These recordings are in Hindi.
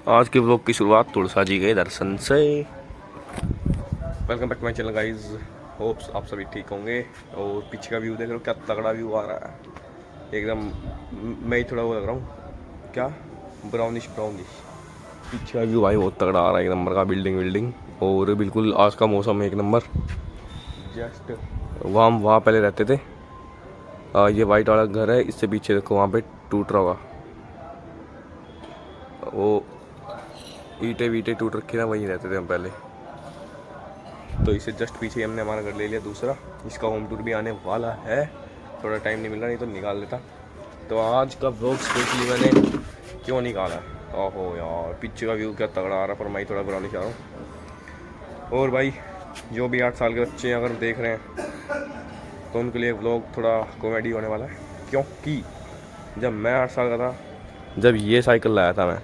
आज के व्लॉग की शुरुआत तुलसा जी के दर्शन से। Welcome back to my channel guys. Hopes आप सभी ठीक होंगे। और पीछे का व्यू देख रहे हो, क्या तगड़ा व्यू आ रहा है एकदम। मैं ही थोड़ा वो लग रहा हूँ क्या, ब्राउनिश ब्राउनिश। पीछे का व्यू भाई बहुत तगड़ा आ रहा है, एक नंबर का। बिल्डिंग विल्डिंग और बिल्कुल आज का मौसम एक नंबर। जस्ट वहाँ वहाँ पहले रहते थे। ये वाइट वाला घर है, इससे पीछे देखो वहाँ पे टूट रहा होगा वो, ईंटें वीटें टूट रखी ना, वहीं रहते थे हम पहले। तो इससे जस्ट पीछे ही हमने हमारा घर ले लिया दूसरा। इसका होम टूर भी आने वाला है, थोड़ा टाइम नहीं मिल रहा, नहीं तो निकाल लेता। तो आज का व्लॉग स्पेशली मैंने क्यों निकाला, ओहो यार पीछे का व्यू क्या तगड़ा आ रहा, पर मैं थोड़ा ब्राउनिश आ रहा हूँ। और भाई जो भी 8 साल के बच्चे अगर देख रहे हैं तो उनके लिए व्लॉग थोड़ा कॉमेडी होने वाला है। क्योंकि जब मैं 8 साल का था, जब ये साइकिल लाया था मैं,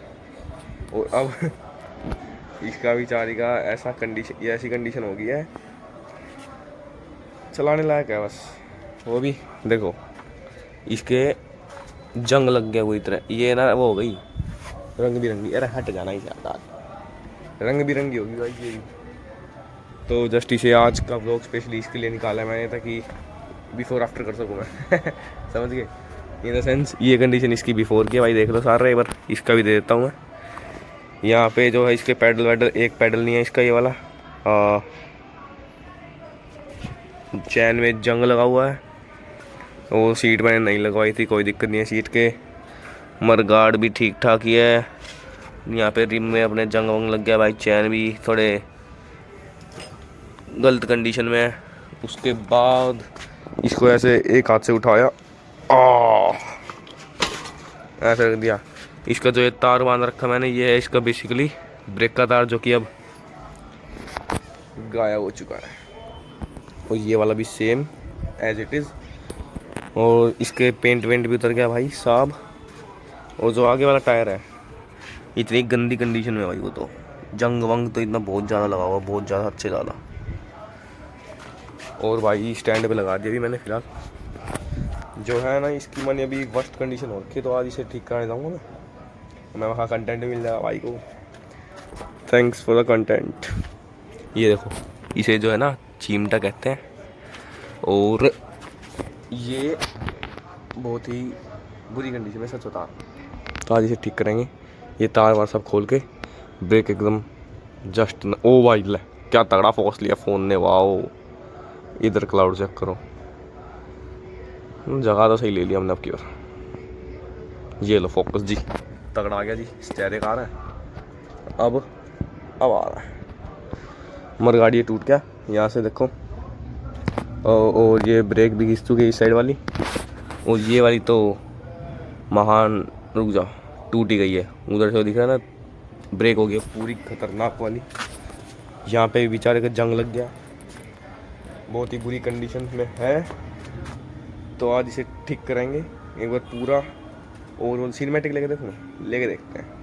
और अब इसका बेचारी का ऐसा कंडीशन, ये ऐसी कंडीशन हो गई है, चलाने लायक है बस। वो भी देखो इसके जंग लग गया पूरी तरह, ये ना वो हो गई रंग बिरंगी। अरे हट जाना ही चाहता, रंग बिरंगी होगी भाई ये। तो जस्ट इसे आज का व्लॉग स्पेशली इसके लिए निकाला है मैंने, ताकि बिफोर आफ्टर कर सकूँ मैं समझ गए। इन द सेंस ये कंडीशन इसकी बिफोर की भाई, देख लो सारा। एक बार इसका भी दे देता हूँ मैं। यहाँ पे जो है इसके पैडल वैडल, एक पैडल नहीं है इसका ये वाला। चैन में जंग लगा हुआ है, वो सीट मैंने नहीं लगवाई थी, कोई दिक्कत नहीं है सीट के। मरगार्ड भी ठीक ठाक ही है। यहाँ पे रिम में अपने जंग वंग लग गया भाई, चैन भी थोड़े गलत कंडीशन में है। उसके बाद इसको ऐसे एक हाथ से उठाया, ऐसे रख दिया। इसका जो ये तार बांध रखा मैंने, ये है इसका बेसिकली ब्रेक का तार, जो कि अब गायब हो चुका है। और ये वाला भी सेम एज इट इज़। और इसके पेंट वेंट भी उतर गया भाई साहब। और जो आगे वाला टायर है इतनी गंदी कंडीशन में भाई, वो तो जंग वंग तो इतना बहुत ज़्यादा लगा हुआ, बहुत ज़्यादा, हद से ज़्यादा। और भाई स्टैंड पे लगा दिया अभी मैंने फ़िलहाल। जो है ना इसकी मैंने अभी वर्स्ट कंडीशन हो रखी है, तो आज इसे ठीक कराने जाऊँगा मैं वहाँ कंटेंट मिल जाएगा भाई को। Thanks for the content. ये देखो इसे जो है ना चिमटा कहते हैं, और ये बहुत ही बुरी कंडीशन में, सच बता। तो आज इसे ठीक करेंगे, ये तार वार सब खोल के, ब्रेक एकदम जस्ट न, ओ भाई ले क्या तगड़ा फोकस लिया फ़ोन ने, वाओ। इधर क्लाउड चेक करो, जगह तो सही ले लिया हमने अब की बार। ये लो फोकस जी, तगड़ा आ गया जी। स्टेरिंग आ रहा है अब आ रहा है। मर गाड़ी ये टूट गया यहाँ से देखो। और ये ब्रेक भी घिस चुकी है इस साइड वाली, और ये वाली तो महान, रुक जाओ, टूट ही गई है। उधर से दिख रहा है ना, ब्रेक हो गया पूरी खतरनाक वाली। यहाँ पे बेचारे का जंग लग गया, बहुत ही बुरी कंडीशन में है। तो आज इसे ठीक कराएंगे एक बार पूरा। और सिनेमैटिक लेके देखो, लेके देखते हैं।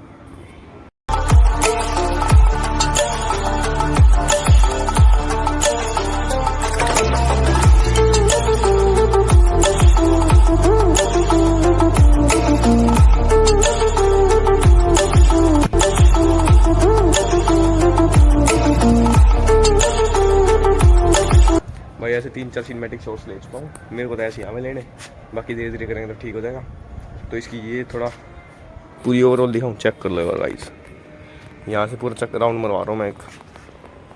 भाई ऐसे 3-4 सिनेमैटिक शॉट्स ले चुका हूँ, मेरे को तो ऐसे ही हमें लेने, बाकी धीरे धीरे करेंगे तो ठीक हो जाएगा। तो इसकी ये थोड़ा पूरी ओवरऑल दिखाऊँ, चेक कर लो गाइस। यहाँ से पूरा चेक राउंड मरवा रहा हूँ मैं। एक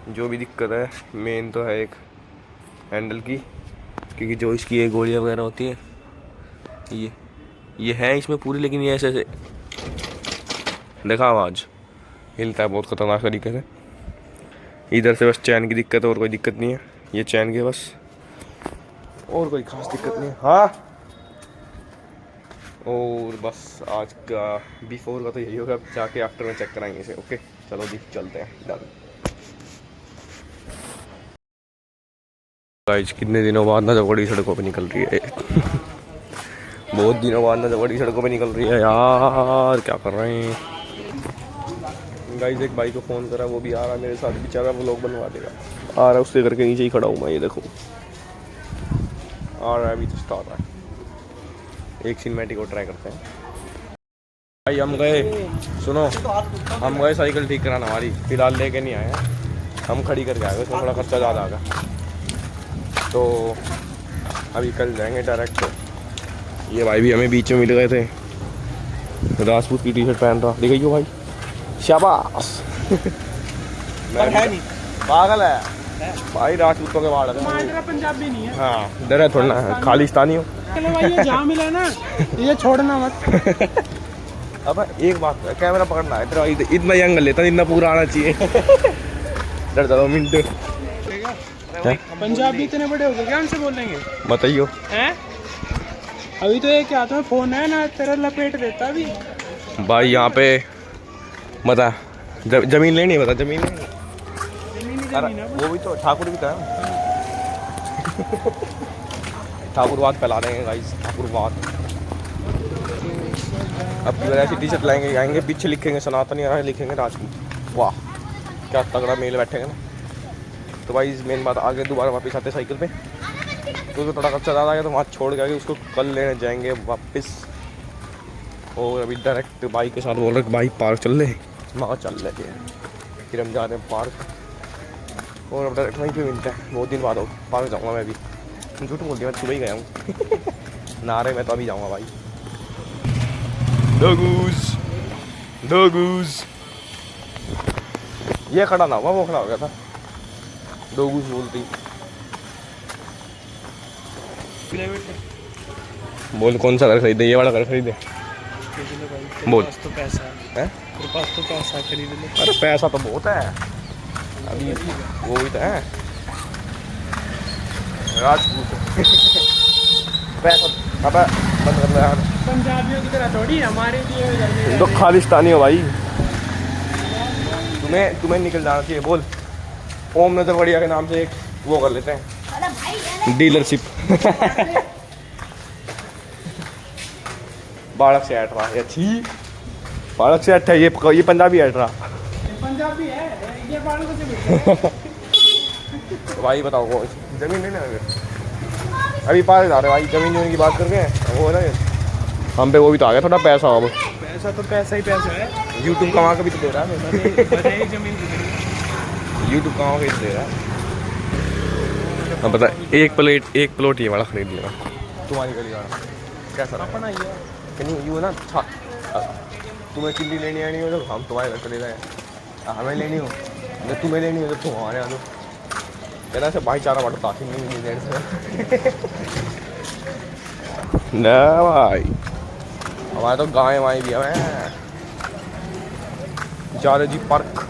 जो भी दिक्कत है मेन तो है एक हैंडल की, क्योंकि जो इसकी ये गोलियाँ वगैरह होती है ये है इसमें पूरी, लेकिन ये ऐसे देखा आवाज़ हिलता है बहुत ख़तरनाक तरीके से। इधर से बस चैन की दिक्कत है, और कोई दिक्कत नहीं है। ये चैन के बस, और कोई खास दिक्कत नहीं है। हाँ, और बस आज का बिफोर का तो यही होगा, जाके आफ्टर में चेक कराएंगे इसे। ओके चलो जी चलते हैं, डन। गाइस कितने दिनों बाद ना जगड़ी सड़कों पे निकल रही है बहुत दिनों बाद ना जगड़ी सड़कों पे निकल रही है यार, क्या कर रहे हैं गाइस। एक भाई को फ़ोन करा, वो भी आ रहा है मेरे साथ, बेचारा वो लोग बनवा देगा। आ रहा है, उसके घर के नीचे ही खड़ा हूँ मैं, ये देखो आ रहा है अभी, तो स्टार्ट रहा है। एक सिनेमैटिक और ट्राई करते हैं। भाई हम गए, सुनो, हम गए साइकिल ठीक कराना हमारी, फिलहाल लेके नहीं आए हैं, हम खड़ी करके आए, उसमें थोड़ा खर्चा ज़्यादा आएगा, तो अभी कल जाएंगे डायरेक्ट। ये भाई भी हमें बीच में मिल गए थे, राजपूत की टी शर्ट पहन रहा, देखिए भाई, शाबाश। मैं नहीं पागल है भाई, राजपूतों के बाल है, पंजाबी नहीं है। हाँ डर है थोड़ा ना, खालिस्तानी हो। ये जहाँ मिला ना ये छोड़ना मत। अब एक बात है, कैमरा पकड़ना है तेरा, इतना यंग लेता, इतना पूरा आना चाहिए। डर जाता हूँ मिनट। पंजाबी इतने बड़े हो गए क्या हमसे बोलेंगे? बताइयो हैं? अभी तो एक हाथ में फोन है ना, तेरा लपेट देता अभी। भाई यहाँ पे बता, जमीन लेनी है, बता जमीन लेनी है? अरे वो भी तो ठाकुर भी था। ठाकुरवाद फैला देंगे गाइस, ठाकुरवाद। अब की वजह से टी शर्ट लाएंगे, आएंगे पीछे लिखेंगे सनातनी, और लिखेंगे राजपूत। वाह क्या तगड़ा मेल बैठेगा ना। तो भाई मेन बात, आगे दोबारा वापस आते साइकिल पे, तो उसको थोड़ा खर्चा ज़्यादा आएगा, तो वहाँ छोड़ के आगे उसको कल लेने जाएंगे वापस। और अभी डायरेक्ट बाइक के साथ बोल रहे भाई पार्क चल रहे, वहाँ चल रहे हैं, फिर हम जा रहे हैं पार्क, और अब डायरेक्ट वहीं पे मिलते हैं। बहुत दिन बाद हो पार्क जाऊँगा मैं अभी, झूठ बोल दिया, मैं सुबह ही गया हूँ। नारे मैं तो अभी जाऊँगा भाई। डगूस डगूस, ये खड़ा ना हुआ, वो खड़ा हो गया था। डगूस बोलती, बोल कौन सा घर खरीदे, ये वाला घर खरीदे? बोल तो पैसा है, तेरे पास तो पैसा, खरीद ले। अरे पैसा तो बहुत है अभी, वो भी तो है राजपूत। पैसा अब बंद कर यार, पंजाबियों की तरह थोड़ी हमारे लिए तो खालिस्तानी हो भाई, तुम्हें निकल जाना चाहिए। बोल ओम नजर बढ़िया के नाम से एक वो कर लेते हैं, डीलरशिप। बालक से ऐट रहा है, अच्छी बालक से ऐट है, ये पंजाबी ऐट रहा। पंजाबी है ये, बाल को से। तो भाई बताओ वो जमीन लेना है, अभी पार्क जा रहे भाई, जमीन जमीन की बात करके वो ना, हम पे वो भी तो आ गया थोड़ा पैसा। अब पैसा तो पैसा ही पैसा है, यूट्यूब कमा के भी तो दे रहा है, जमीन यूट्यूब कमा के दे रहा है। अब बता, एक प्लॉट ये वाला खरीद लेना तुम्हारी गली वाला, कैसा अपना ही है। नहीं यूँ ना, तुम्हें चिल्ली लेनी आनी हो तो हम तुम्हारे घर चले जाए, हमें लेनी हो जब तुम्हें लेनी हो तो तुम हमारे यहाँ दो, कहना से भाईचारा बढ़ता नहीं देर से। ना भाई हमारे तो गाय वाएँ भी हमें, जा रहे जी पार्क,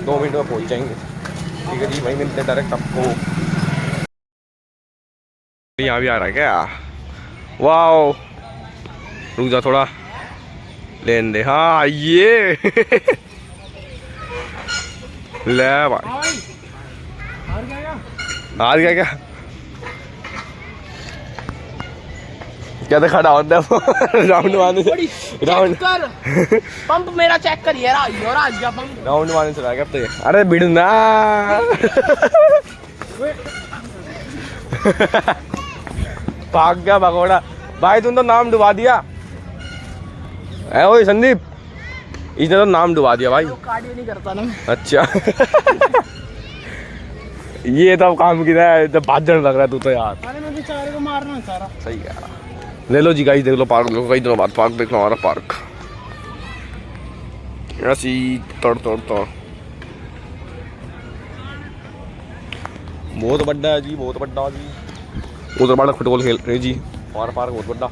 2 मिनट में पहुँच जाएंगे। ठीक है जी, वहीं मिलते हैं डायरेक्ट आपको। यहाँ भी आ रहा है क्या? वाओ रुक जा थोड़ा लेन दे, हाँ ये। ले भाई हार गया क्या? क्या तो खड़ा होता है राउंड मारने से, राउंड पंप मेरा चेक करिए, राज का पंप राउंड मारने से क्या तो ये, अरे भिड़ना। भाग गया भगोड़ा भाई, तुम तो नाम डुबा दिया है। ओए संदीप, इसने तो नाम डुबा दिया भाई। कार्डियो नहीं करता ना। अच्छा। ये तो काम की है, जब भाजन लग रहा है तू तो यार। अरे मैं बेचारे को मारना सारा। सही है, ले लो जी गाइस, देख लो पार्क, देखो कई दिनों बाद पार्क देख लो, हमारा पार्क ऐसी तड़ बहुत बड़ा है जी, बहुत बड़ा जी। उधर बड़ा फुटबॉल खेल रहे जी, हमारा पार्क बहुत बड़ा।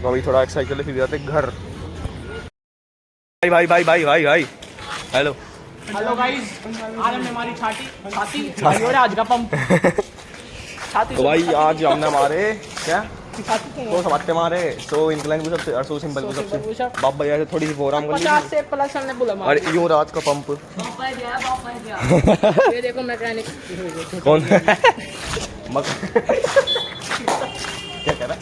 तो अभी थोड़ा एक्सरसाइज कर ले, फिर जाते घर। भाई भाई भाई भाई भाई हेलो हेलो गाइस, आज हमने हमारी छाती आज का पंप छाती। तो भाई आज हमने हमारे क्या तो सब मारे, सो इंक्लाइन पुशअप से, सो सिंपल पुशअप से, बाबा यार थोड़ी सी फोरआर्म कर ली 50 से प्लस हमने बोला। अरे यो रात का पंप ये देखो मैकेनिक कौन क्या कह रहा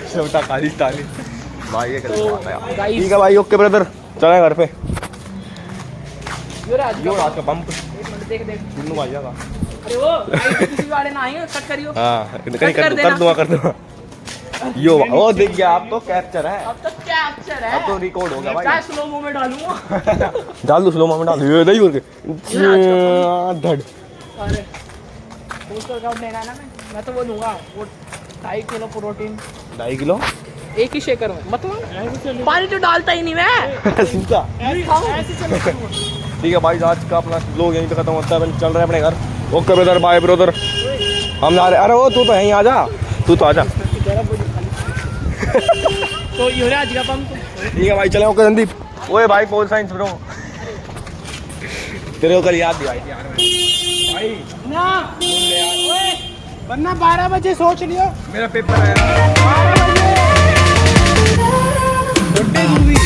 छोटा खालिस्तानी भाई, ये ठीक है भाई, ओके ब्रदर, चले घर पे। यो रात का पंप देख दोनों भाई का। अरे वो किसी वाले ना आएंगे, कट करियो। हाँ कर दूंगा यो वो दिख गया, आप तो कैप्चर है, अब तो क्या अक्षर है, अब तो रिकॉर्ड हो गया क्या भाई। स्लो मो में डालूंगा। डाल दो स्लो में, डाल ये नहीं करके धड़। अरे पोस्ट वर्कआउट लेना है ना, मैं तो वो दूंगा वो 2.5 किलो प्रोटीन 2.5 किलो एक ही शेकर में, मतलब पानी तो डालता ही नहीं मैं। सीधा। ठीक है भाई, आज का अपना लोग यहीं पे खत्म होता है, अपन चल रहे हैं अपने घर। ओके ब्रदर, बाय ब्रदर, हम जा रहे। अरे वो तू तो यहीं आ जा, तू तो आ जा। तो ये आज का पंप। ठीक है भाई, चले। ओके संदीप, ओए भाई पोल साइंस ब्रो, तेरे को कल याद दिलाई थी यार भाई ना ओए, वरना 12 बजे सोच लियो मेरा पेपर है। 12 बजे छुट्टी मूवी